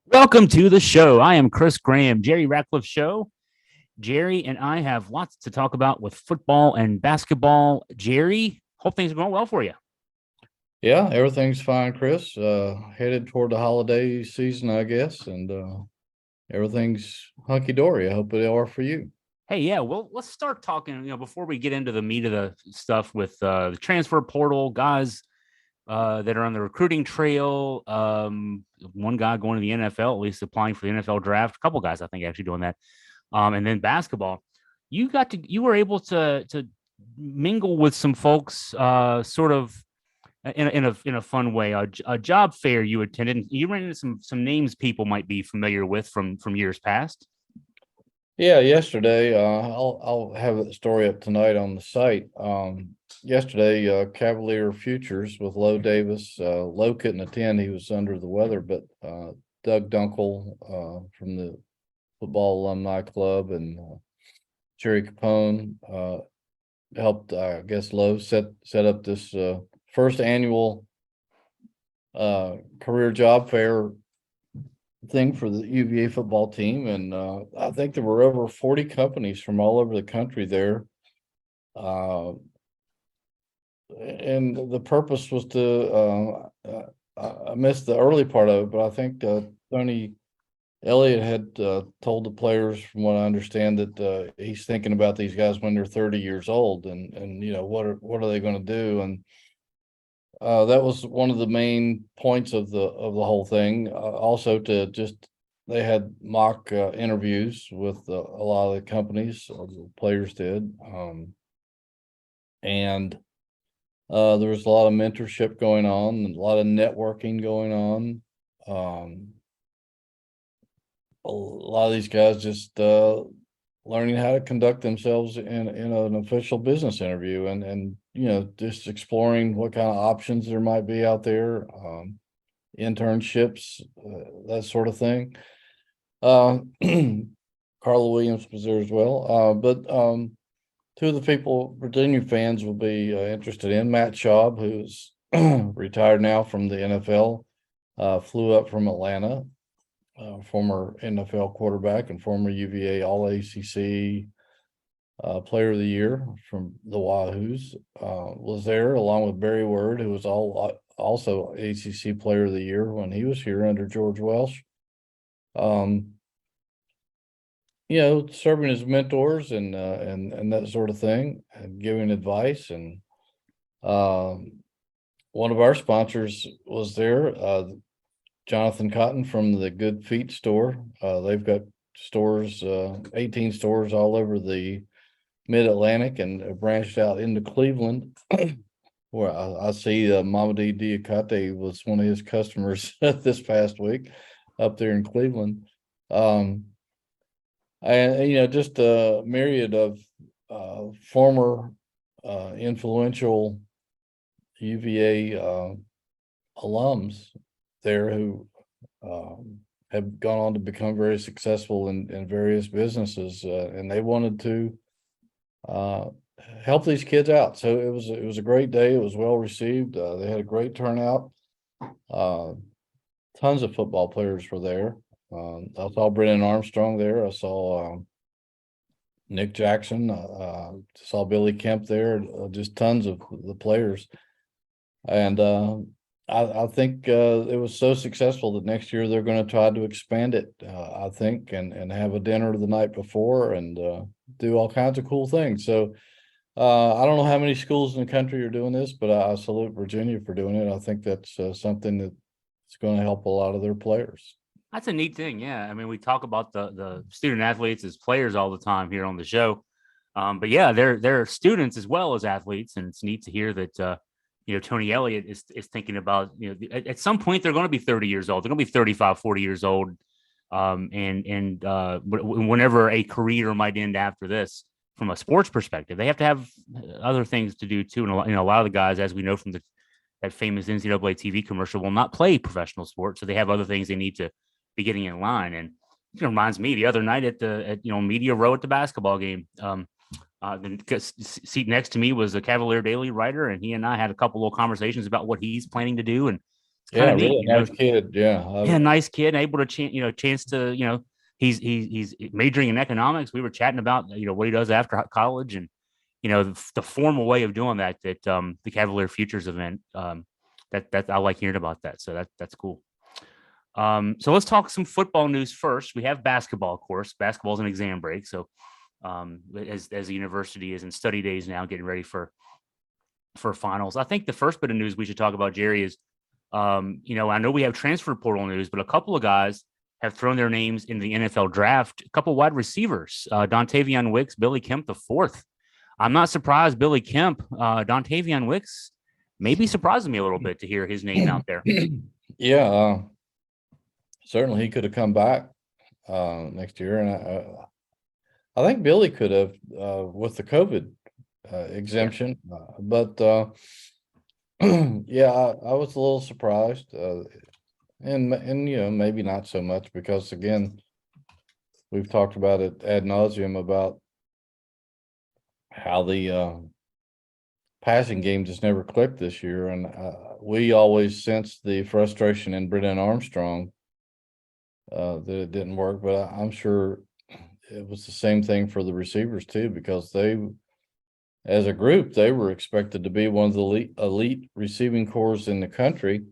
Welcome to the show. I am Chris Graham, Jerry Ratcliffe Show. Jerry and I have lots to talk about with football and basketball. Jerry, hope things are going well for you. Yeah, everything's fine, Chris. Headed toward the holiday season, I guess, and everything's hunky dory. I hope they are for you. Hey, yeah, well, let's start talking. Before we get into the meat of the stuff with the transfer portal guys that are on the recruiting trail. One guy going to the NFL, at least applying for the NFL draft. A couple guys, I think, actually doing that. And then basketball. You were able to mingle with some folks, sort of in a fun way. A job fair you attended. And you ran into some names people might be familiar with from years past. Yeah, yesterday, I'll have the story up tonight on the site. Yesterday, Cavalier Futures with Lowe Davis. Lowe couldn't attend; he was under the weather. But Doug Dunkel from the Football Alumni Club and Jerry Capone helped. I guess Lowe set up this first annual career job fair thing for the UVA football team, and I think there were over 40 companies from all over the country there. Uh, and the purpose was to I missed the early part of it, but I think Tony Elliott had told the players, from what I understand, that he's thinking about these guys when they're 30 years old, and what are they going to do, and that was one of the main points of the whole thing. Also, to just they had mock interviews with a lot of the companies, or the players did, and there was a lot of mentorship going on, and a lot of networking going on. A lot of these guys just learning how to conduct themselves in an official business interview, and just exploring what kind of options there might be out there, internships, that sort of thing. uh Carla Williams was there as well, but two of the people Virginia fans will be interested in: Matt Schaub, who's retired now from the NFL, flew up from Atlanta, former NFL quarterback and former UVA All ACC Player of the Year from the Wahoos, was there, along with Barry Word, who was also ACC Player of the Year when he was here under George Welsh. Um, Serving as mentors and that sort of thing, and giving advice. And one of our sponsors was there, Jonathan Cotton from the Good Feet store. They've got stores, 18 stores all over the Mid-Atlantic, and branched out into Cleveland, where I see Mamadi Diakate was one of his customers this past week up there in Cleveland. And just a myriad of former influential UVA alums there, who have gone on to become very successful in various businesses, and they wanted to help these kids out. So it was a great day. It was well received. They had a great turnout. Tons of football players were there. I saw Brennan Armstrong there. I saw Nick Jackson. Saw Billy Kemp there. Just tons of the players. And I think it was so successful that next year they're going to try to expand it, I think, and have a dinner the night before, and do all kinds of cool things. So I don't know how many schools in the country are doing this, but I salute Virginia for doing it. I think that's something that's going to help a lot of their players. That's a neat thing. Yeah. I mean, we talk about the student athletes as players all the time here on the show. But yeah, they're students as well as athletes. And it's neat to hear that, Tony Elliott is thinking about, at some point they're going to be 30 years old. They're going to be 35, 40 years old. Whenever a career might end after this, from a sports perspective, they have to have other things to do too. And a lot of the guys, as we know from that famous NCAA TV commercial, will not play professional sports. So they have other things they need to be getting in line. And it reminds me the other night at media row at the basketball game. The seat next to me was a Cavalier Daily writer, and he and I had a couple little conversations about what he's planning to do. And It's kind Yeah, of neat, really nice kid. Yeah. Yeah, nice kid, able to chance to he's majoring in economics. We were chatting about what he does after college, and the formal way of doing that the Cavalier Futures event that I like hearing about that. So that's cool. So let's talk some football news first. We have basketball, of course. Basketball's an exam break, so as the university is in study days now, getting ready for finals. I think the first bit of news we should talk about, Jerry, is I know we have transfer portal news, but a couple of guys have thrown their names in the NFL draft. A couple wide receivers, Dontavian Wicks, Billy Kemp, the fourth. I'm not surprised Billy Kemp, Dontavian Wicks, maybe surprising me a little bit to hear his name out there. Yeah, certainly he could have come back next year, and I think Billy could have with the COVID exemption, but yeah, I was a little surprised, and maybe not so much because again, we've talked about it ad nauseum about how the passing game just never clicked this year, and we always sensed the frustration in Brennan Armstrong that it didn't work, but I'm sure it was the same thing for the receivers too, because they, as a group, they were expected to be one of the elite receiving corps in the country.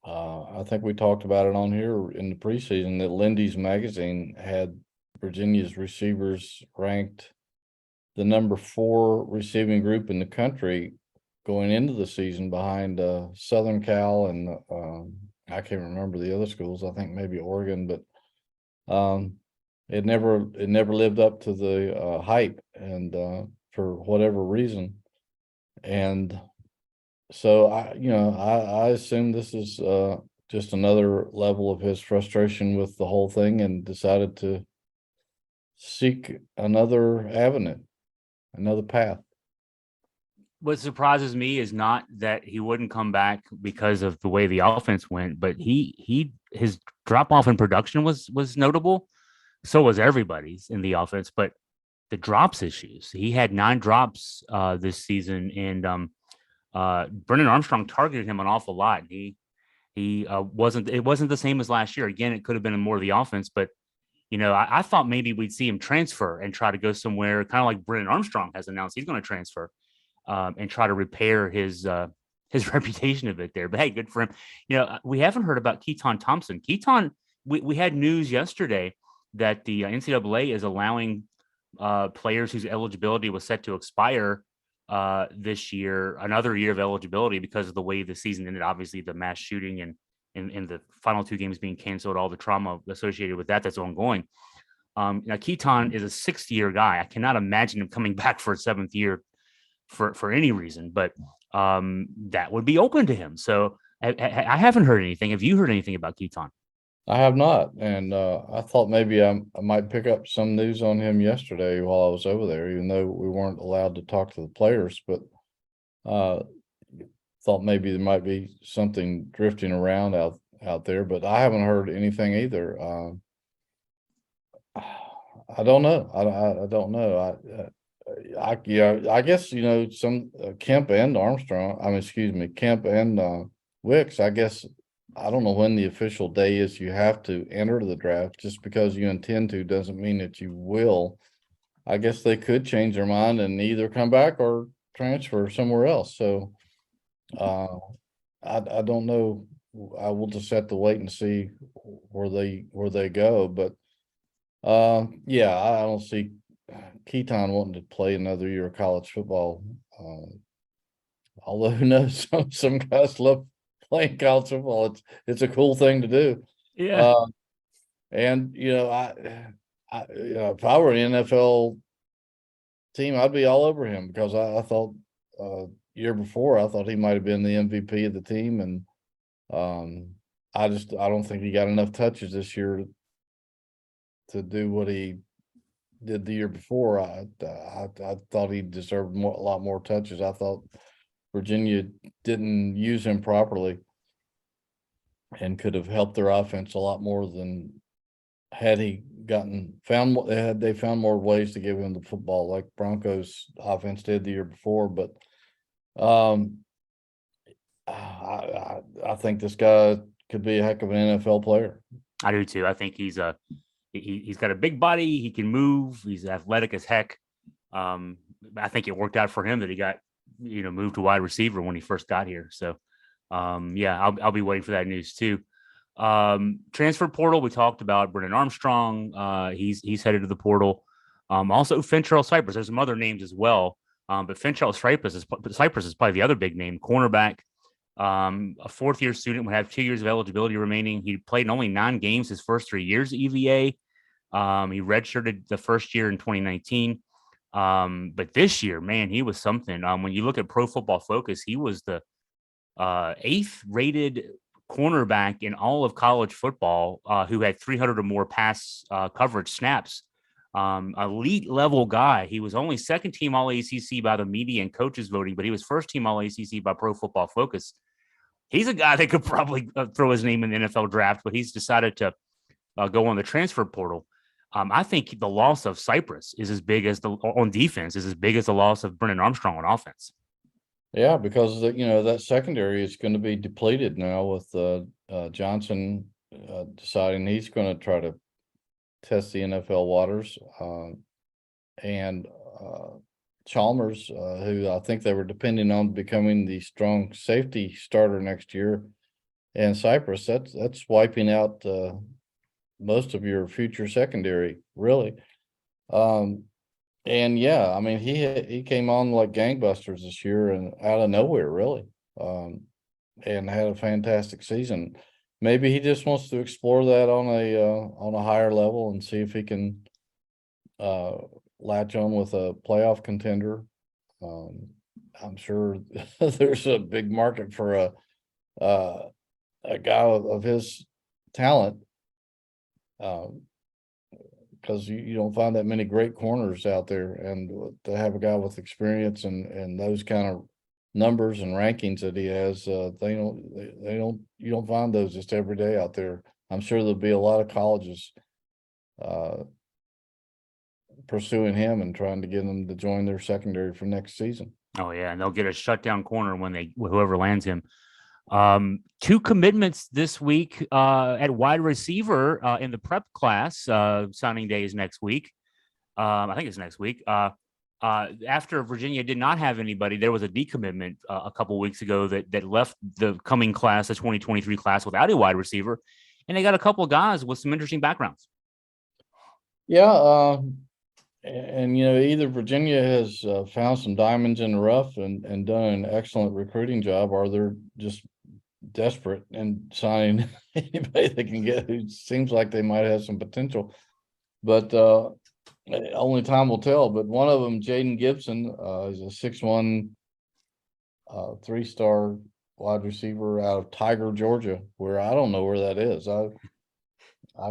I think we talked about it on here in the preseason that Lindy's magazine had Virginia's receivers ranked the number 4 receiving group in the country going into the season behind Southern Cal and I can't remember the other schools. I think maybe Oregon, but it never lived up to the hype, and for whatever reason. And so I assume this is just another level of his frustration with the whole thing, and decided to seek another avenue, another path. What surprises me is not that he wouldn't come back because of the way the offense went, but his drop off in production was notable. So was everybody's in the offense, but the drops issues. He had 9 drops this season, and Brennan Armstrong targeted him an awful lot. He wasn't. It wasn't the same as last year. Again, it could have been more of the offense, but I thought maybe we'd see him transfer and try to go somewhere, kind of like Brennan Armstrong has announced he's going to transfer and try to repair his reputation a bit there. But hey, good for him. We haven't heard about Keaton Thompson. Keaton, we had news yesterday that the NCAA is allowing players whose eligibility was set to expire this year, another year of eligibility because of the way the season ended. Obviously, the mass shooting and the final 2 games being canceled, all the trauma associated with that's ongoing. Now, Keaton is a 6th-year guy. I cannot imagine him coming back for a 7th year for any reason, but that would be open to him. So I haven't heard anything. Have you heard anything about Keaton? I have not, and I thought maybe I might pick up some news on him yesterday while I was over there, even though we weren't allowed to talk to the players. But thought maybe there might be something drifting around out there, but I haven't heard anything either. I don't know. I don't know. I guess some Kemp and Armstrong. Excuse me, Kemp and Wicks. I guess I don't know when the official day is you have to enter the draft. Just because you intend to doesn't mean that you will. I guess they could change their mind and either come back or transfer somewhere else. So I don't know. I will just have to wait and see where they go. But yeah, I don't see Keaton wanting to play another year of college football. Although who knows, some guys love playing college football. It's a cool thing to do. Yeah. And if I were an NFL team, I'd be all over him, because I thought year before I thought he might have been the MVP of the team, and I don't think he got enough touches this year to do what he did the year before. I thought he deserved a lot more touches. I thought Virginia didn't use him properly and could have helped their offense a lot more than had they found more ways to give him the football like Broncos offense did the year before. But I think this guy could be a heck of an NFL player. I do too. I think he's got a big body. He can move. He's athletic as heck. I think it worked out for him that he got moved to wide receiver when he first got here. So yeah, I'll be waiting for that news too. Transfer portal, we talked about Brennan Armstrong. He's headed to the portal. Also Fentrell Cypress. There's some other names as well. But Fentrell Cypress is probably the other big name, cornerback. A fourth-year student would have 2 years of eligibility remaining. He played in only 9 games his first 3 years at UVA. He redshirted the first year in 2019. But this year, man, he was something. When you look at Pro Football Focus, he was the 8th rated cornerback in all of college football who had 300 or more pass coverage snaps. Elite level guy. He was only second team All ACC by the media and coaches voting, but he was first team All ACC by Pro Football Focus. He's a guy that could probably throw his name in the NFL draft, but he's decided to go on the transfer portal. I think the loss of Cypress is as big as on defense is as big as the loss of Brennan Armstrong on offense. Yeah, because that secondary is going to be depleted now with Johnson deciding he's going to try to test the NFL waters, and Chalmers, who I think they were depending on becoming the strong safety starter next year, and Cypress, that's wiping out most of your future secondary, really. And yeah, I mean, he came on like gangbusters this year and out of nowhere, really, and had a fantastic season. Maybe he just wants to explore that on a higher level and see if he can latch on with a playoff contender. I'm sure there's a big market for a guy of his talent, because you don't find that many great corners out there, and to have a guy with experience and those kind of numbers and rankings that he has, you don't find those just every day out there. I'm sure there'll be a lot of colleges pursuing him and trying to get him to join their secondary for next season. Oh yeah, and they'll get a shutdown corner when whoever lands him. 2 commitments this week at wide receiver in the prep class. Signing day is next week. I think it's next week. After Virginia did not have anybody, there was a decommitment a couple weeks ago that left the coming class, the 2023 class, without a wide receiver, and they got a couple of guys with some interesting backgrounds. Yeah, and either Virginia has found some diamonds in the rough and done an excellent recruiting job, or they're just desperate and signing anybody they can get who seems like they might have some potential. But only time will tell. But one of them, Jaden Gibson, is a 6'1", 3-star wide receiver out of Tiger, Georgia, where I don't know where that is. I've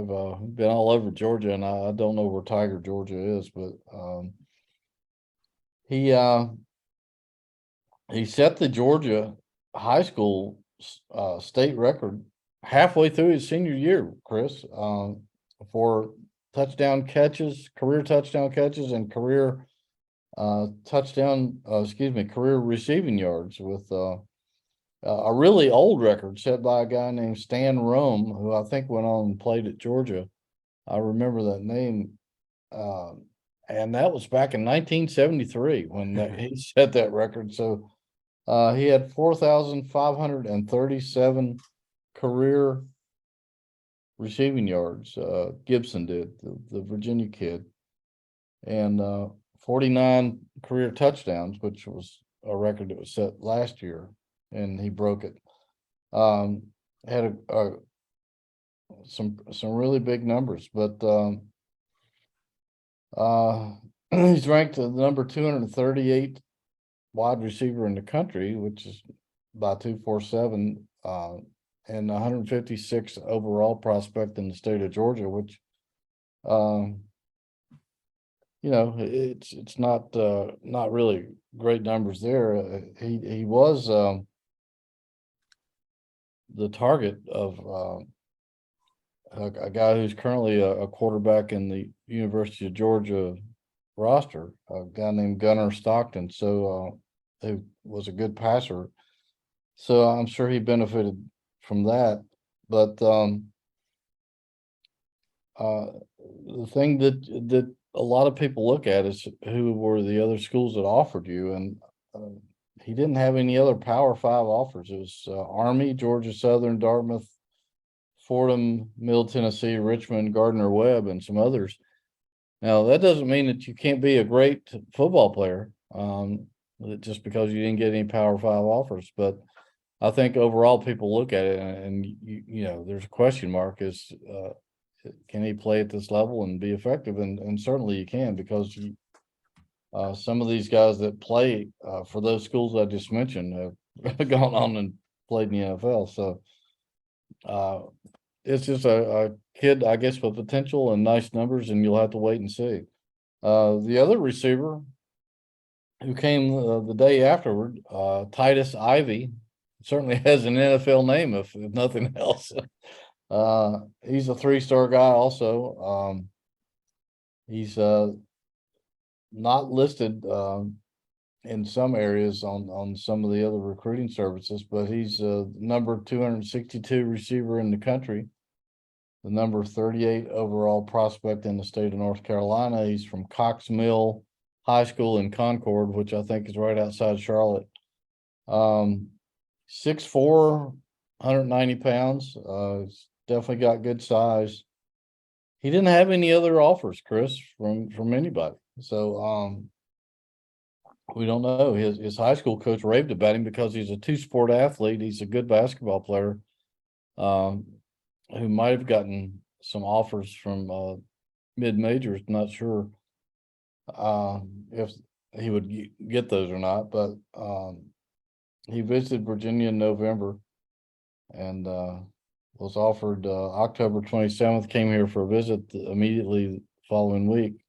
been all over Georgia, and I don't know where Tiger, Georgia is, but he set the Georgia high school state record halfway through his senior year, Chris, for career touchdown catches, and career career receiving yards, with a really old record set by a guy named Stan Rome, who I think went on and played at Georgia. I remember that name. And that was back in 1973 when he set that record. So he had 4,537 career receiving yards. Gibson did, the Virginia kid, and 49 career touchdowns, which was a record that was set last year, and he broke it. Had some really big numbers, but he's ranked the number 238 wide receiver in the country, which is by 247, and 156 overall prospect in the state of Georgia, which it's not really great numbers there. He was the target of a guy who's currently a quarterback in the University of Georgia roster, a guy named Gunnar Stockton, who was a good passer. So I'm sure he benefited from that. But the thing that a lot of people look at is who were the other schools that offered you, and he didn't have any other Power Five offers. It was Army, Georgia Southern, Dartmouth, Fordham, Middle Tennessee, Richmond, Gardner Webb, and some others. Now that doesn't mean that you can't be a great football player, just because you didn't get any Power Five offers. But I think overall people look at it and you know there's a question mark is can he play at this level and be effective? And certainly you can, because some of these guys that play for those schools I just mentioned have gone on and played in the NFL. So it's just a kid, I guess, with potential and nice numbers, and you'll have to wait and see. The other receiver who came the day afterward, Titus Ivy, certainly has an NFL name, if nothing else. He's a 3-star guy also. He's not listed in some areas on some of the other recruiting services, but he's number 262 receiver in the country, the number 38 overall prospect in the state of North Carolina. He's from Cox Mill High School in Concord, which I think is right outside Charlotte. 6'4", 190 pounds. He's definitely got good size. He didn't have any other offers, Chris, from anybody. So we don't know. His high school coach raved about him because he's a 2-sport athlete. He's a good basketball player, who might have gotten some offers from mid majors. Not sure if he would get those or not, but he visited Virginia in November and was offered October 27th, came here for a visit immediately the following week.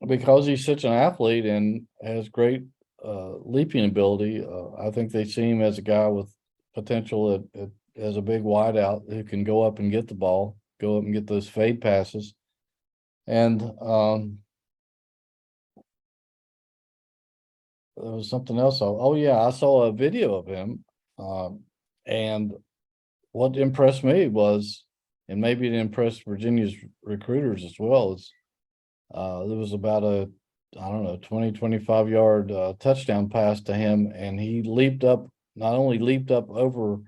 Because he's such an athlete and has great leaping ability, I think they see him as a guy with potential as a big wideout who can go up and get the ball, go up and get those fade passes. And there was something else. Oh yeah, I saw a video of him. And what impressed me was, and maybe it impressed Virginia's recruiters as well, is there was about a, I don't know, 20-25 yard touchdown pass to him, and he leaped up, not only leaped up over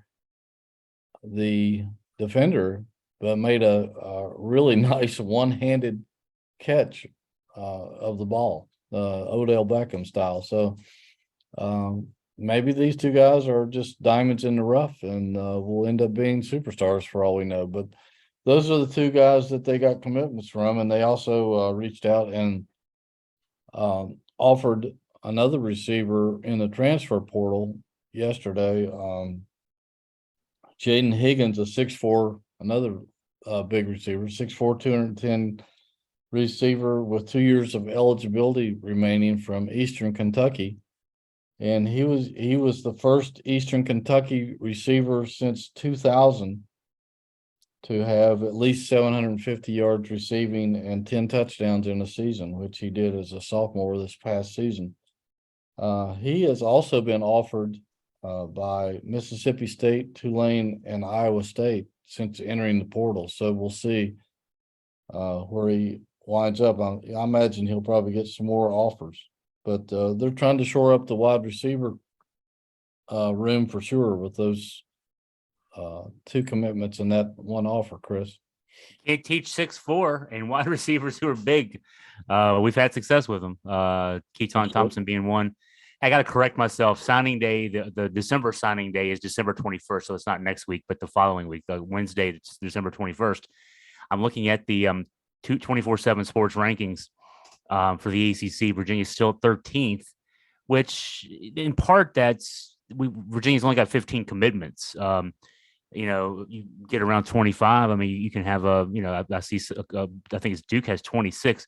the defender, but made a really nice one-handed catch of the ball, Odell Beckham style. So maybe these two guys are just diamonds in the rough and will end up being superstars for all we know. But those are the two guys that they got commitments from, and they also reached out and offered another receiver in the transfer portal yesterday. Jaden Higgins, a 6'4", another big receiver, 6'4", 210 receiver with 2 years of eligibility remaining from Eastern Kentucky. And he was the first Eastern Kentucky receiver since 2000 to have at least 750 yards receiving and 10 touchdowns in a season, which he did as a sophomore this past season. He has also been offered by Mississippi State, Tulane, and Iowa State since entering the portal. So we'll see where he winds up. I imagine he'll probably get some more offers, but they're trying to shore up the wide receiver room for sure with those 2 commitments and that 1 offer, Chris. Can't teach 6'4" and wide receivers who are big. We've had success with them. Keaton Thompson being one. I got to correct myself. Signing day, the December signing day is December 21st, so it's not next week, but the following week, the Wednesday, it's December 21st. I'm looking at the 24/7 Sports rankings for the ACC. Virginia's still 13th, which in part Virginia's only got 15 commitments. You get around 25. I mean, you can have I see, I think it's Duke has 26.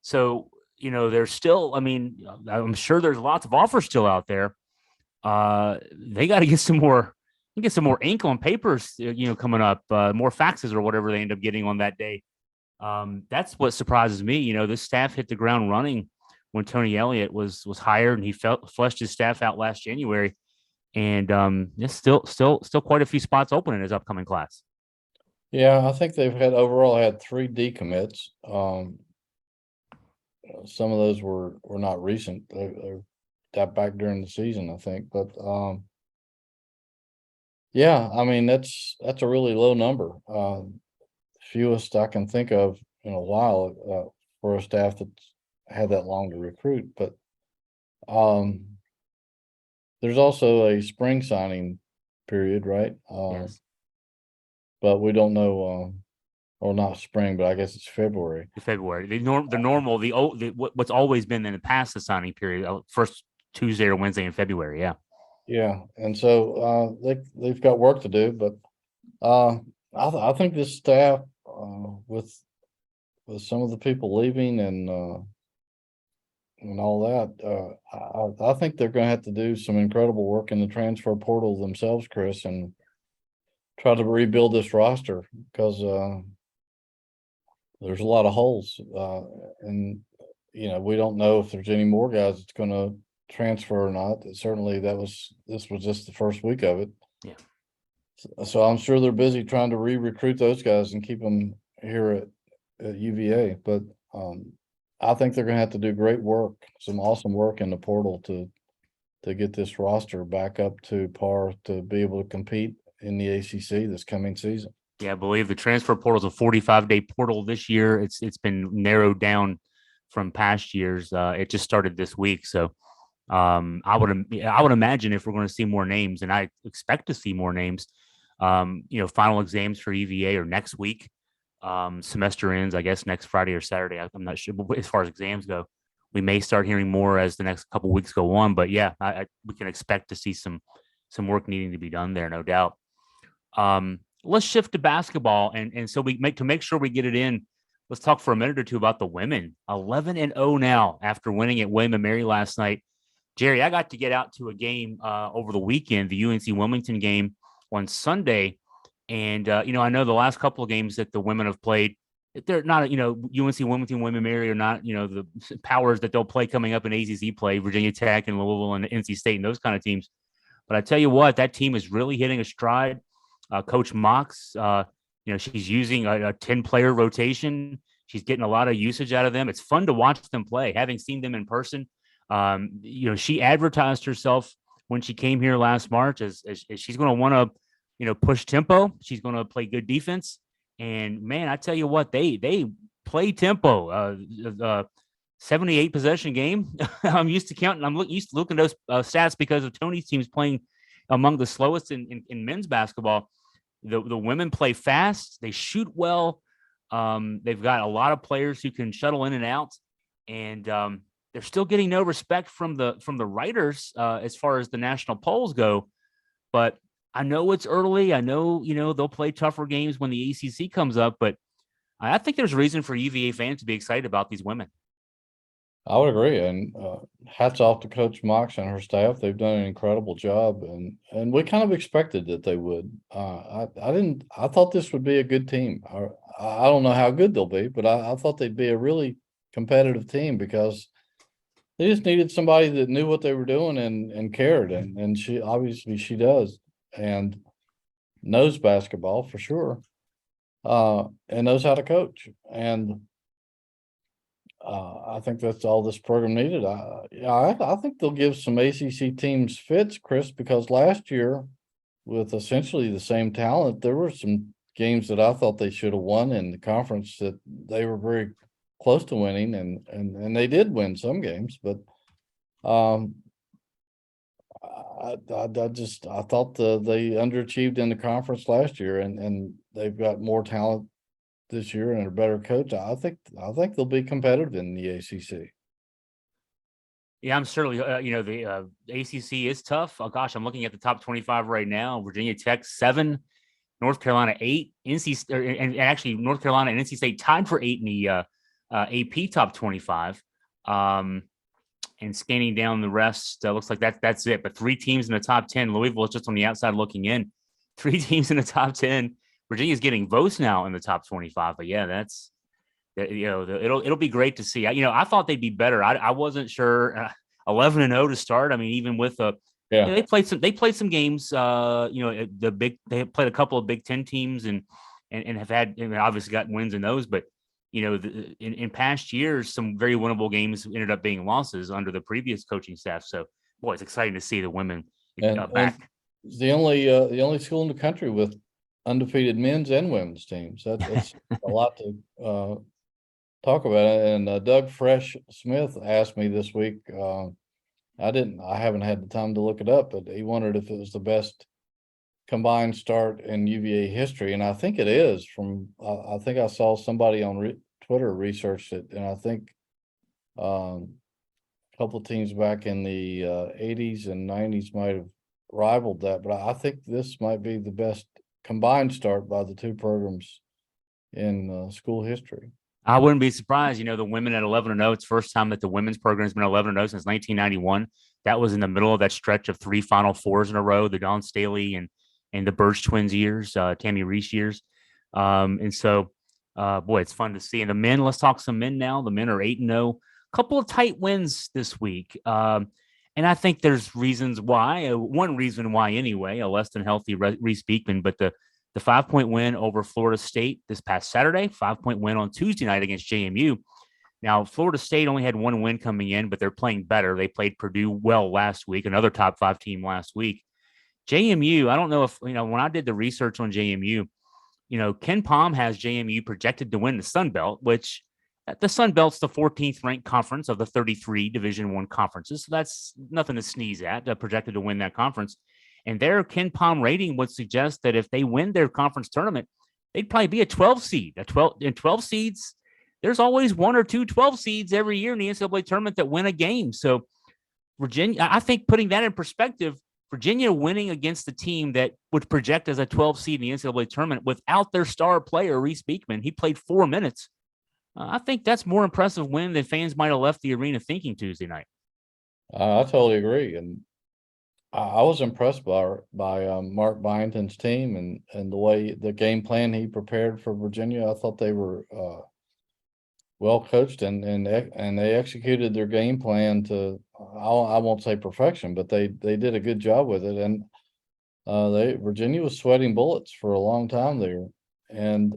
So, there's still, I mean, I'm sure there's lots of offers still out there. They got to get some more ink on papers, coming up, more faxes or whatever they end up getting on that day. That's what surprises me. The staff hit the ground running when Tony Elliott was hired, and he fleshed his staff out last January. and there's still quite a few spots open in his upcoming class. Yeah, I think they've overall had 3 decommits. Some of those were not recent. They got back during the season, I think. But yeah, I mean that's a really low number. Fewest I can think of in a while for a staff that's had that long to recruit. But um, there's also a spring signing period, right? Yes, But we don't know. Or not spring, but I guess it's February. February. The normal what's always been in the past the signing period, first Tuesday or Wednesday in February. Yeah. Yeah, and so they've got work to do, but uh, I think this staff with some of the people leaving and all that, I think they're going to have to do some incredible work in the transfer portal themselves, Chris, and try to rebuild this roster because there's a lot of holes, and we don't know if there's any more guys that's going to transfer or not. Certainly, this was just the first week of it. Yeah. So I'm sure they're busy trying to re-recruit those guys and keep them here at UVA. But I think they're going to have to do great work, some awesome work in the portal to get this roster back up to par to be able to compete in the ACC this coming season. Yeah, I believe the transfer portal is a 45-day portal this year. It's been narrowed down from past years. It just started this week, so I would imagine if we're going to see more names, and I expect to see more names. Final exams for UVA are next week. Semester ends, I guess, next Friday or Saturday. I'm not sure, but as far as exams go, we may start hearing more as the next couple weeks go on. But yeah, we can expect to see some work needing to be done there, no doubt. Let's shift to basketball, and so to make sure we get it in. Let's talk for a minute or two about the women. 11-0 now after winning at William & Mary last night. Jerry, I got to get out to a game over the weekend, the UNC Wilmington game on Sunday. And, I know the last couple of games that the women have played, they're not, UNC Wilmington, William & Mary are not, the powers that they'll play coming up in ACC play, Virginia Tech and Louisville and NC State and those kind of teams. But I tell you what, that team is really hitting a stride. Coach Mox, she's using a 10-player rotation. She's getting a lot of usage out of them. It's fun to watch them play, having seen them in person. She advertised herself when she came here last March as she's going to want to, push tempo. She's going to play good defense. And man, I tell you what, they play tempo. 78 possession game. I'm used to counting. I'm used to looking at those stats because of Tony's teams playing among the slowest in men's basketball. The women play fast. They shoot well. They've got a lot of players who can shuttle in and out. And they're still getting no respect from the writers as far as the national polls go. But I know it's early. I know, they'll play tougher games when the ACC comes up. But I think there's reason for UVA fans to be excited about these women. I would agree, and hats off to Coach Mox and her staff. They've done an incredible job, and we kind of expected that they would. I didn't. I thought this would be a good team. I don't know how good they'll be, but I thought they'd be a really competitive team because they just needed somebody that knew what they were doing and cared, and she obviously she does, and knows basketball for sure, and knows how to coach. And I think that's all this program needed. I think they'll give some ACC teams fits, Chris, because last year, with essentially the same talent, there were some games that I thought they should have won in the conference that they were very close to winning, and they did win some games. But I thought they underachieved in the conference last year, and they've got more talent this year and a better coach. I think they'll be competitive in the ACC. Yeah, I'm certainly, the ACC is tough. Oh, gosh, I'm looking at the top 25 right now. Virginia Tech 7, North Carolina 8, and actually North Carolina and NC State tied for 8 in the AP top 25. And scanning down the rest, looks like that's it. But 3 teams in the top 10. Louisville is just on the outside looking in. 3 teams in the top 10. Virginia's getting votes now in the top 25, but yeah, that's it'll be great to see. I thought they'd be better. I wasn't sure 11-0 to start. I mean, even with Yeah. Yeah, they played some games. They have played a couple of Big Ten teams and have had, and obviously got wins in those. But in past years, some very winnable games ended up being losses under the previous coaching staff. So, boy, it's exciting to see the women And back. it's the only school in the country with undefeated men's and women's teams. That's a lot to talk about. And Doug Fresh Smith asked me this week. I haven't had the time to look it up, but he wondered if it was the best combined start in UVA history, and I think it is. I think I saw somebody on Twitter researched it, and I think a couple of teams back in the 80s and 90s might have rivaled that, but I think this might be the best combined start by the two programs in school history. I wouldn't be surprised. The women at 11-0. It's the first time that the women's program has been 11-0 since 1991. That was in the middle of that stretch of 3 Final Fours in a row, the Dawn Staley and the Birch twins years, Tammy Reese years. And so, boy, it's fun to see. And the men, let's talk some men now. The men are 8-0. Couple of tight wins this week. And I think there's reasons why. One reason why, anyway, a less than healthy Reese Beekman, but the 5-point win over Florida State this past Saturday, 5-point win on Tuesday night against JMU. Now, Florida State only had one win coming in, but they're playing better. They played Purdue well last week, another top 5 team last week. JMU, I don't know if, when I did the research on JMU, Ken Palm has JMU projected to win the Sun Belt, which the Sun Belt's the 14th ranked conference of the 33 Division I conferences. So that's nothing to sneeze at, projected to win that conference. And their Ken Palm rating would suggest that if they win their conference tournament, they'd probably be a 12 seed. 12 seeds, there's always 1 or 2 12 seeds every year in the NCAA tournament that win a game. So Virginia, I think putting that in perspective, Virginia winning against the team that would project as a 12 seed in the NCAA tournament without their star player, Reese Beekman, he played 4 minutes. I think that's more impressive win than fans might have left the arena thinking Tuesday night. I totally agree, and I was impressed by Mark Byington's team and the way the game plan he prepared for Virginia. I thought they were well coached and they executed their game plan to I won't say perfection, but they did a good job with it. And Virginia was sweating bullets for a long time there, and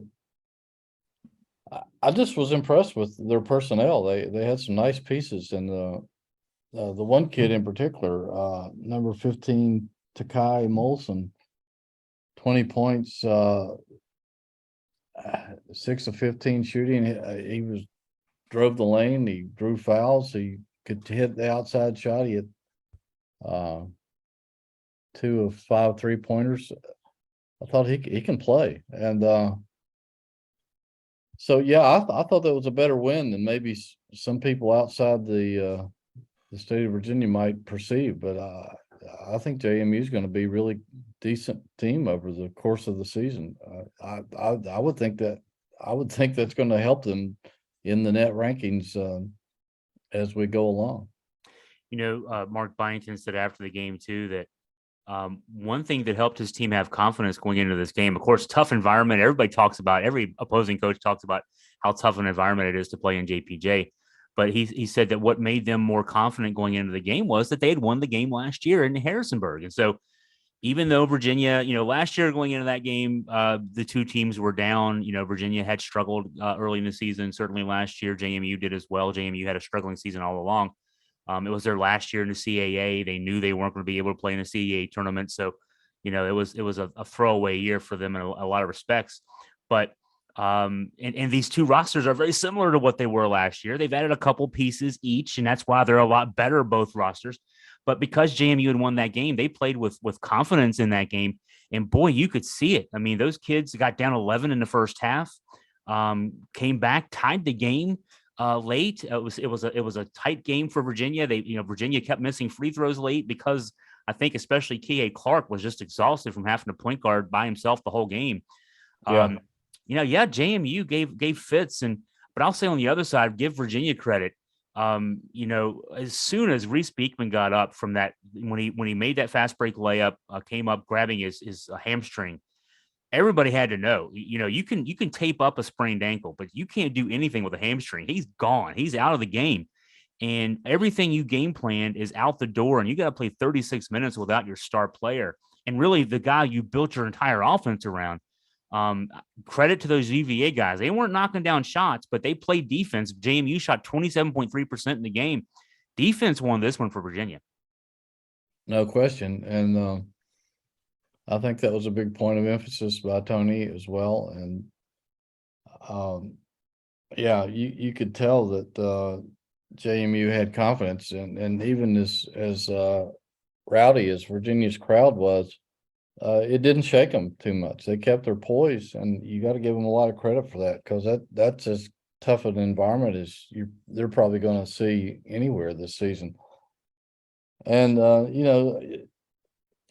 I just was impressed with their personnel. They had some nice pieces, and the one kid in particular, number 15, Takai Molson, 20 points, 6 of 15 shooting. He drove the lane. He drew fouls. He could hit the outside shot. He had 2 of 5 3-pointers. I thought he can play, and so yeah, I thought that was a better win than maybe some people outside the state of Virginia might perceive. But I think JMU is going to be a really decent team over the course of the season. I would think that's going to help them in the net rankings as we go along. Mark Byington said after the game too that one thing that helped his team have confidence going into this game, of course, tough environment. Every opposing coach talks about how tough an environment it is to play in JPJ. But he said that what made them more confident going into the game was that they had won the game last year in Harrisonburg. And so even though Virginia, last year going into that game, the two teams were down. Virginia had struggled early in the season. Certainly last year, JMU did as well. JMU had a struggling season all along. It was their last year in the CAA. They knew they weren't going to be able to play in the CAA tournament. So, it was a throwaway year for them in a lot of respects. But and these two rosters are very similar to what they were last year. They've added a couple pieces each, and that's why they're a lot better, both rosters. But because JMU had won that game, they played with confidence in that game. And boy, you could see it. I mean, those kids got down 11 in the first half, came back, tied the game late. It was a tight game for Virginia. Virginia kept missing free throws late because I think especially K.A. Clark was just exhausted from having to point guard by himself the whole game. Yeah. JMU gave fits, but I'll say on the other side, give Virginia credit. As soon as Reese Beekman got up from that, when he made that fast break layup, came up grabbing his hamstring, everybody had to know. You can tape up a sprained ankle, but you can't do anything with a hamstring. He's gone. He's out of the game. and everything you game planned is out the door, and you got to play 36 minutes without your star player. And really, the guy you built your entire offense around. Um, Credit to those UVA guys. They weren't knocking down shots, but they played defense. JMU shot 27.3% in the game. Defense won this one for Virginia. No question. And I think that was a big point of emphasis by Tony as well. And yeah, you could tell that JMU had confidence, and even as rowdy as Virginia's crowd was, it didn't shake them too much. They kept their poise, and you got to give them a lot of credit for that, because that's as tough an environment as they're probably going to see anywhere this season. And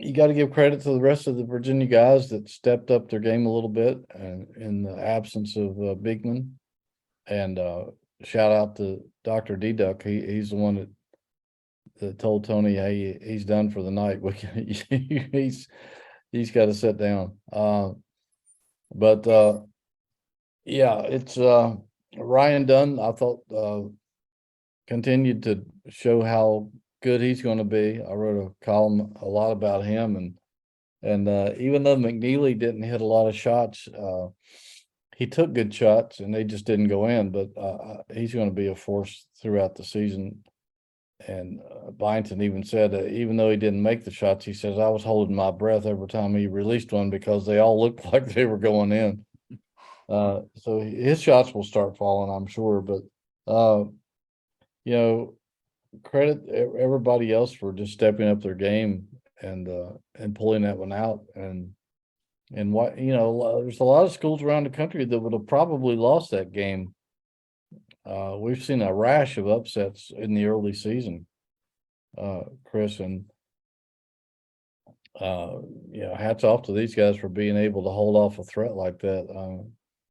you got to give credit to the rest of the Virginia guys that stepped up their game a little bit, and in the absence of Bigman. And shout out to Dr. D-Duck. He's the one that told Tony, hey, he's done for the night. He's got to sit down. But yeah, it's Ryan Dunn, I thought, continued to show how good he's going to be. I wrote a column a lot about him, and even though McNeely didn't hit a lot of shots, he took good shots and they just didn't go in. But he's going to be a force throughout the season. And Byington even said that even though he didn't make the shots, he says, I was holding my breath every time he released one because they all looked like they were going in. So his shots will start falling, I'm sure. But credit everybody else for just stepping up their game and pulling that one out. And what, there's a lot of schools around the country that would have probably lost that game. We've seen a rash of upsets in the early season, Chris, and hats off to these guys for being able to hold off a threat like that.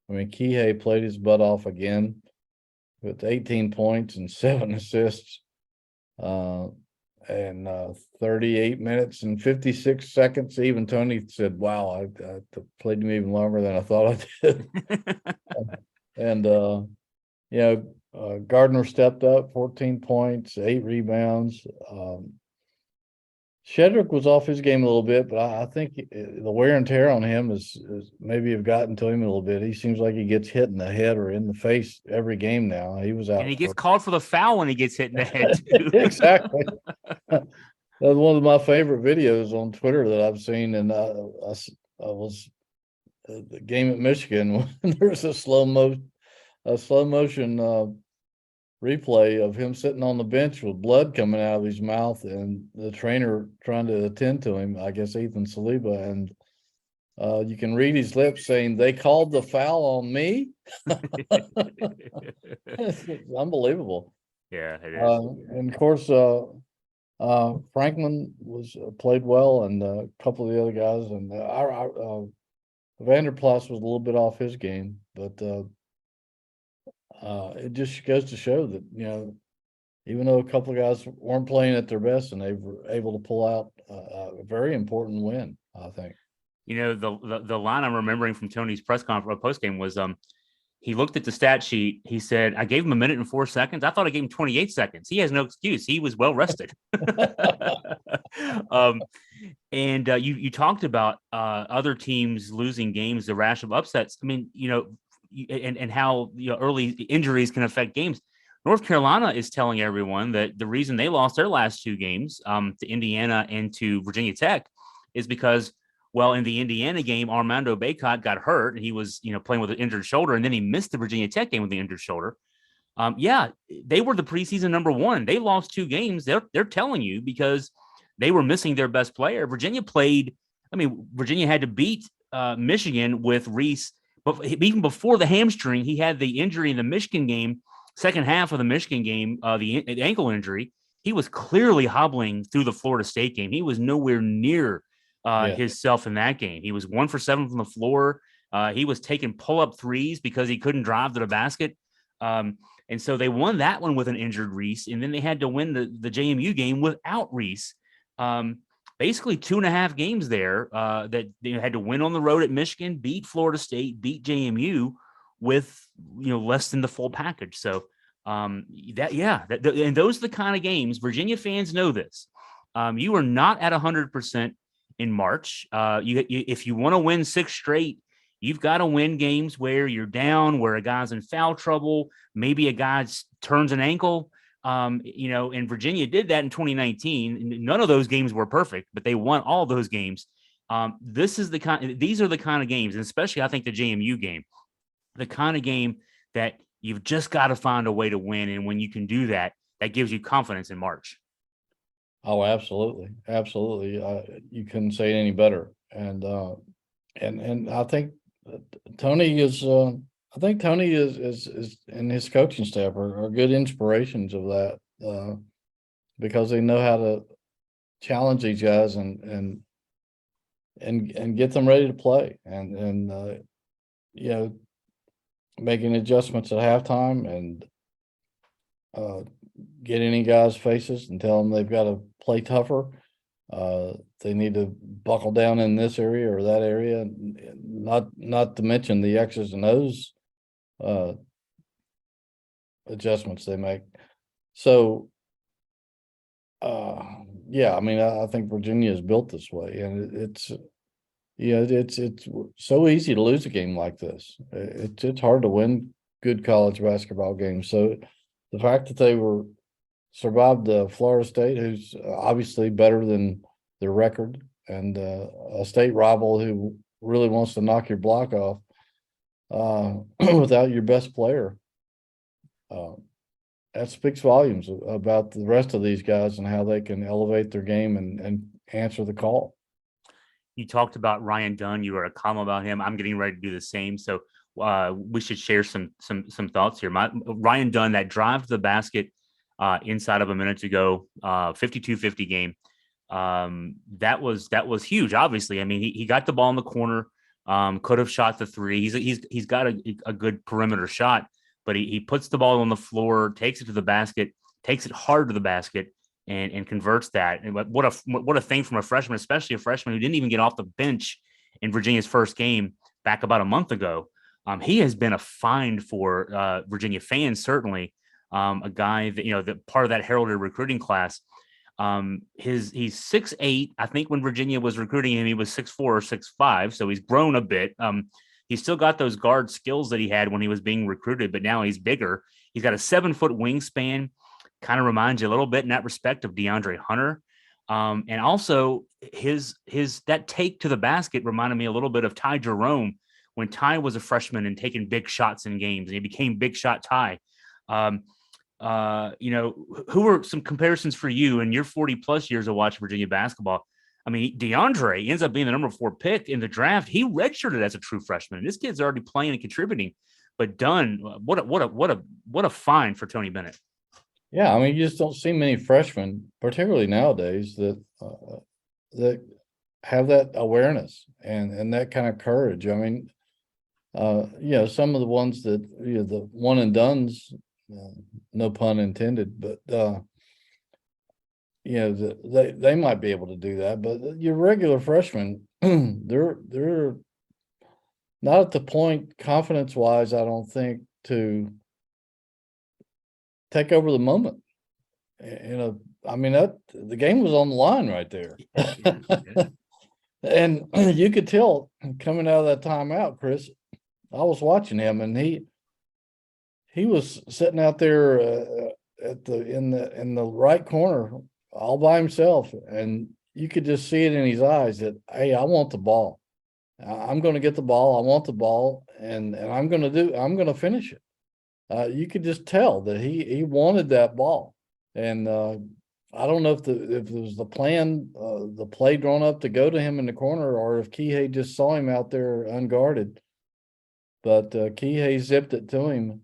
Kihei played his butt off again with 18 points and 7 assists, and 38 minutes and 56 seconds. Even Tony said, wow, I played him even longer than I thought I did. And Gardner stepped up, 14 points, 8 rebounds. Shedrick was off his game a little bit, but I think the wear and tear on him is maybe have gotten to him a little bit. He seems like he gets hit in the head or in the face every game now. He was out. And he gets called for the foul when he gets hit in the head, too. Exactly. That's one of my favorite videos on Twitter that I've seen. And I was the game at Michigan when there's a slow motion replay of him sitting on the bench with blood coming out of his mouth, and the trainer trying to attend to him, I guess Ethan Saliba, and you can read his lips saying, they called the foul on me. It's unbelievable. Yeah, it is. And of course, Franklin played well, and a couple of the other guys, and Vanderplas was a little bit off his game, but it just goes to show that, even though a couple of guys weren't playing at their best, and they were able to pull out a very important win, I think. The line I'm remembering from Tony's press conference post game was he looked at the stat sheet. He said, I gave him 1 minute and 4 seconds. I thought I gave him 28 seconds. He has no excuse. He was well rested. And you talked about other teams losing games, the rash of upsets. I mean, and how early injuries can affect games. North Carolina is telling everyone that the reason they lost their last 2 games to Indiana and to Virginia Tech is because, well, in the Indiana game, Armando Bacot got hurt, and he was playing with an injured shoulder, and then he missed the Virginia Tech game with the injured shoulder. They were the preseason number 1. They lost 2 games. They're telling you because they were missing their best player. Virginia had to beat Michigan with Reese. But even before the hamstring, he had the injury in the Michigan game, second half of the Michigan game, the ankle injury. He was clearly hobbling through the Florida State game. He was nowhere near his self in that game. He was 1 for 7 from the floor. He was taking pull-up threes because he couldn't drive to the basket. And so they won that one with an injured Reese, and then they had to win the JMU game without Reese. Basically 2.5 games there that they had to win on the road at Michigan, beat Florida State, beat JMU with less than the full package. So And those are the kind of games Virginia fans know this. You are not at 100% in March. If you want to win 6 straight, you've got to win games where you're down, where a guy's in foul trouble, maybe a guy turns an ankle. And Virginia did that in 2019. None of those games were perfect, but they won all those games. These are the kind of games, and especially I think the JMU game, the kind of game that you've just got to find a way to win. And when you can do that, that gives you confidence in March. Oh, absolutely. Absolutely. You couldn't say it any better. And I think Tony is, and his coaching staff are good inspirations of that, because they know how to challenge these guys and get them ready to play and making adjustments at halftime and get any guys' faces and tell them they've got to play tougher. They need to buckle down in this area or that area, not to mention the X's and O's adjustments they make. So, I think Virginia is built this way, and it's so easy to lose a game like this. It's hard to win good college basketball games. So the fact that they survived Florida State, who's obviously better than their record, and a state rival who really wants to knock your block off without your best player, that speaks volumes about the rest of these guys and how they can elevate their game and answer the call. You talked about Ryan Dunn. You were a comment about him. I'm getting ready to do the same. So we should share some thoughts here. Ryan Dunn, that drive to the basket inside of a minute to go, 52-50 game. That was huge. Obviously, I mean, he got the ball in the corner. Could have shot the three. He's got a good perimeter shot, but he puts the ball on the floor, takes it to the basket, takes it hard to the basket, and converts that. And what a thing from a freshman, especially a freshman who didn't even get off the bench in Virginia's first game back about a month ago. He has been a find for Virginia fans, certainly. A guy that, that part of that heralded recruiting class. He's 6'8". I think when Virginia was recruiting him, he was 6'4" or 6'5". So he's grown a bit. He's still got those guard skills that he had when he was being recruited, but now he's bigger. He's got a 7-foot wingspan. Kind of reminds you a little bit in that respect of DeAndre Hunter. And also his that take to the basket reminded me a little bit of Ty Jerome when Ty was a freshman and taking big shots in games, and he became Big Shot Ty. Who are some comparisons for you in your 40 plus years of watching Virginia basketball? I mean, DeAndre ends up being the number 4 pick in the draft. He redshirted as a true freshman. This kid's already playing and contributing. But Dunn, what a find for Tony Bennett. Yeah, I mean, you just don't see many freshmen, particularly nowadays, that have that awareness and that kind of courage. I mean, some of the ones that the one and dones, no pun intended, but they might be able to do that. But your regular freshmen, they're not at the point confidence wise, I don't think, to take over the moment. I mean, that the game was on the line right there. And you could tell coming out of that timeout, Chris, I was watching him, and he was sitting out there in the right corner all by himself, and you could just see it in his eyes that, hey, I want the ball. I'm going to get the ball. I want the ball, and I'm going to finish it. You could just tell that he wanted that ball, and I don't know if it was the plan, the play drawn up to go to him in the corner, or if Kihei just saw him out there unguarded. But Kihei zipped it to him,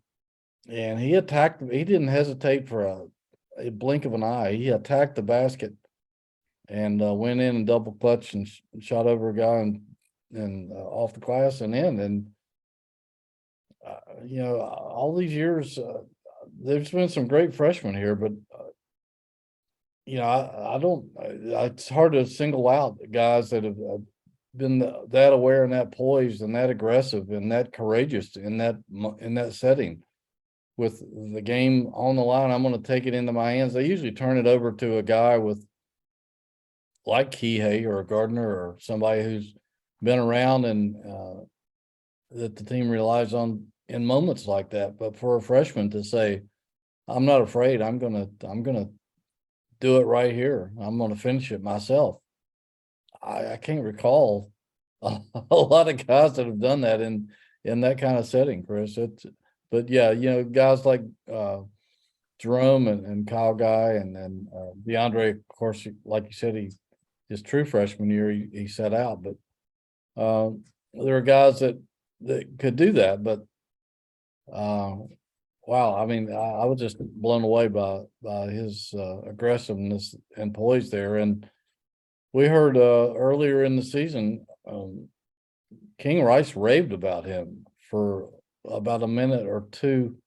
and he attacked. He didn't hesitate for a blink of an eye. He attacked the basket and went in and double clutch and shot over a guy and off the glass and in. And all these years, there's been some great freshmen here, but I don't. It's hard to single out guys that have been that aware and that poised and that aggressive and that courageous in that setting. with the game on the line, I'm going to take it into my hands. They usually turn it over to a guy with like Kihei or a Gardner or somebody who's been around and that the team relies on in moments like that. But for a freshman to say, I'm not afraid, I'm gonna do it right here. I'm gonna finish it myself. I can't recall a lot of guys that have done that in that kind of setting, Chris. But yeah, guys like Jerome and Kyle Guy and DeAndre, of course, like you said, his true freshman year he set out, but there are guys that could do that. But wow, I mean, I was just blown away by his aggressiveness and poise there. And we heard earlier in the season, King Rice raved about him for about a minute or two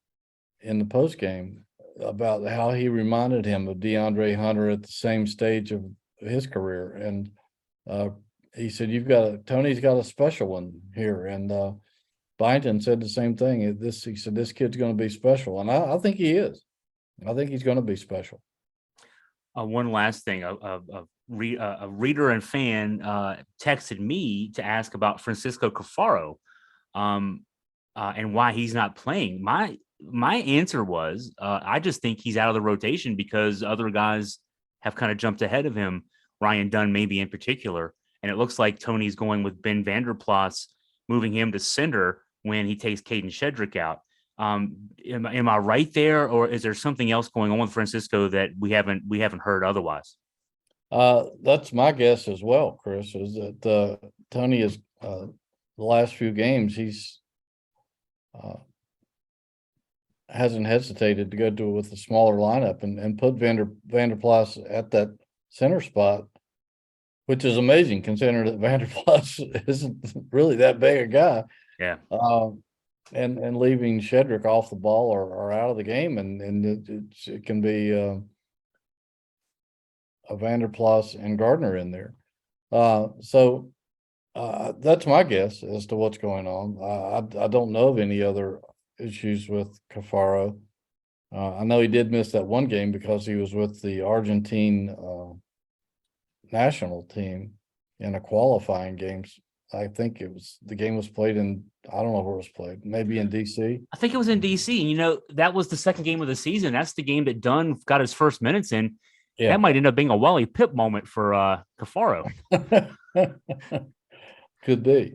in the post game about how he reminded him of DeAndre Hunter at the same stage of his career. And he said, Tony's got a special one here. And Byington said the same thing. He said, this kid's going to be special. And I think he is. I think he's going to be special. One last thing, a reader and fan texted me to ask about Francisco Cafaro and why he's not playing. My answer was, I just think he's out of the rotation because other guys have kind of jumped ahead of him, Ryan Dunn maybe in particular. And it looks like Tony's going with Ben Vanderplas, moving him to center when he takes Caden Shedrick out. Am I right there, or is there something else going on with Francisco that we haven't heard otherwise? That's my guess as well, Chris, is that Tony is the last few games he's hasn't hesitated to go to it with a smaller lineup and put Vanderplas at that center spot, which is amazing considering that Vanderplas isn't really that big a guy. Yeah. And leaving Shedrick off the ball or out of the game, and it can be a Vanderplas and Gardner in there. So that's my guess as to what's going on. I don't know of any other issues with Cafaro. I know he did miss that one game because he was with the Argentine national team in a qualifying games. I think the game was played in, I don't know where it was played, maybe in DC. I think it was in DC. And, that was the second game of the season. That's the game that Dunn got his first minutes in. Yeah. That might end up being a Wally Pipp moment for Cafaro. Could be.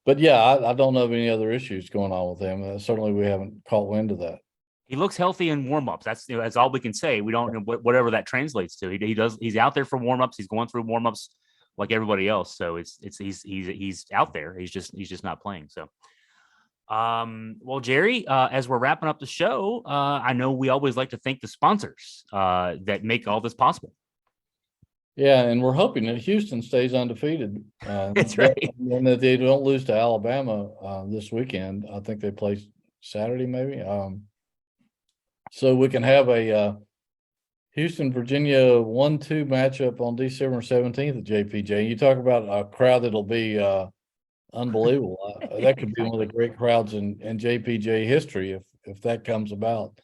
But yeah, I don't know of any other issues going on with him. Certainly we haven't caught wind of that. He looks healthy in warmups. That's all we can say. We don't know whatever that translates to. He's out there for warmups. He's going through warmups like everybody else. So he's out there. He's just not playing. So, well, Jerry, as we're wrapping up the show, I know we always like to thank the sponsors that make all this possible. Yeah, and we're hoping that Houston stays undefeated. That's right. And that they don't lose to Alabama this weekend. I think they play Saturday, maybe. So we can have a Houston, Virginia 1-2 matchup on December 17th at JPJ. You talk about a crowd that'll be unbelievable. That could be one of the great crowds in JPJ history if that comes about.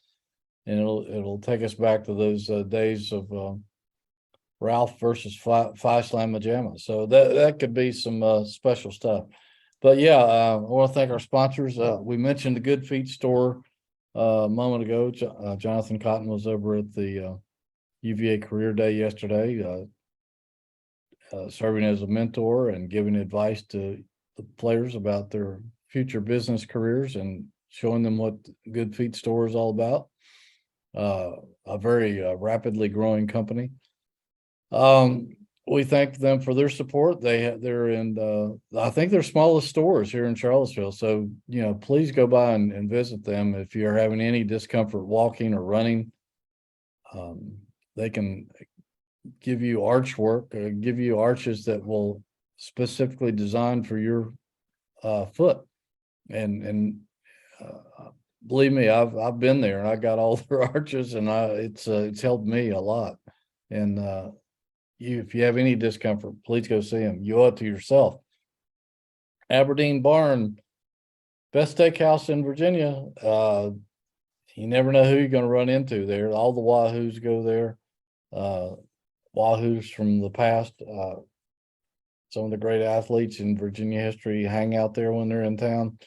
And it'll take us back to those days of Ralph versus Phi Slam Majama. So that could be some special stuff. But yeah, I want to thank our sponsors. We mentioned the Good Feet store a moment ago. Jonathan Cotton was over at the UVA Career Day yesterday, serving as a mentor and giving advice to the players about their future business careers and showing them what Good Feet store is all about. A very rapidly growing company. We thank them for their support. They're in I think their smallest stores here in Charlottesville. So, please go by and visit them if you're having any discomfort walking or running. They can give you arch work, give you arches that will specifically design for your foot. And believe me, I've been there and I got all their arches, and it's helped me a lot. And if you have any discomfort, please go see them. You owe it to yourself. Aberdeen Barn, best steakhouse in Virginia. You never know who you're going to run into there. All the Wahoos go there. Wahoos from the past. Some of the great athletes in Virginia history hang out there when they're in town.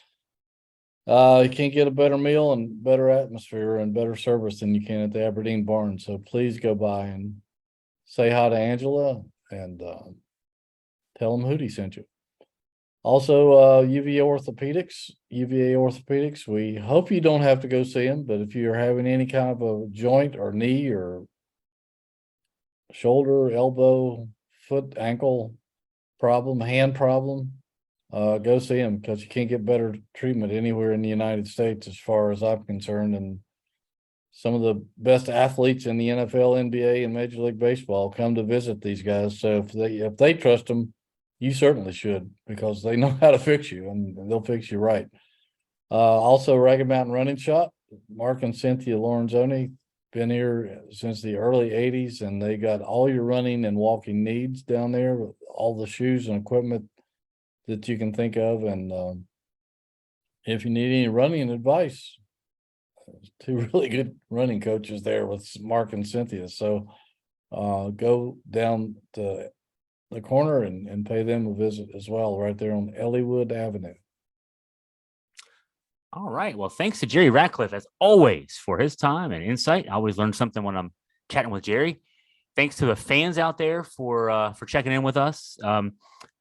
You can't get a better meal and better atmosphere and better service than you can at the Aberdeen Barn. So please go by and say hi to Angela and tell them Hootie sent you. Also, UVA Orthopedics. We hope you don't have to go see them, but if you're having any kind of a joint or knee or shoulder, elbow, foot, ankle problem, hand problem, go see them because you can't get better treatment anywhere in the United States as far as I'm concerned. And some of the best athletes in the NFL, NBA, and Major League Baseball come to visit these guys. So if they trust them, you certainly should, because they know how to fix you and they'll fix you right. Also, Ragged Mountain Running Shop, Mark and Cynthia Lorenzoni, been here since the early 80s, and they got all your running and walking needs down there with all the shoes and equipment that you can think of. And if you need any running advice, two really good running coaches there with Mark and Cynthia. So go down to the corner and pay them a visit as well, right there on Elliewood Avenue. All right. Well, thanks to Jerry Ratcliffe, as always, for his time and insight. I always learn something when I'm chatting with Jerry. Thanks to the fans out there for checking in with us. Go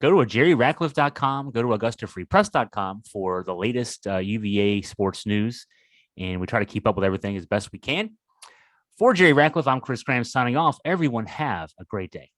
to jerryratcliffe.com, go to augustafreepress.com for the latest UVA sports news. And we try to keep up with everything as best we can. For Jerry Ratcliffe, I'm Chris Graham signing off. Everyone have a great day.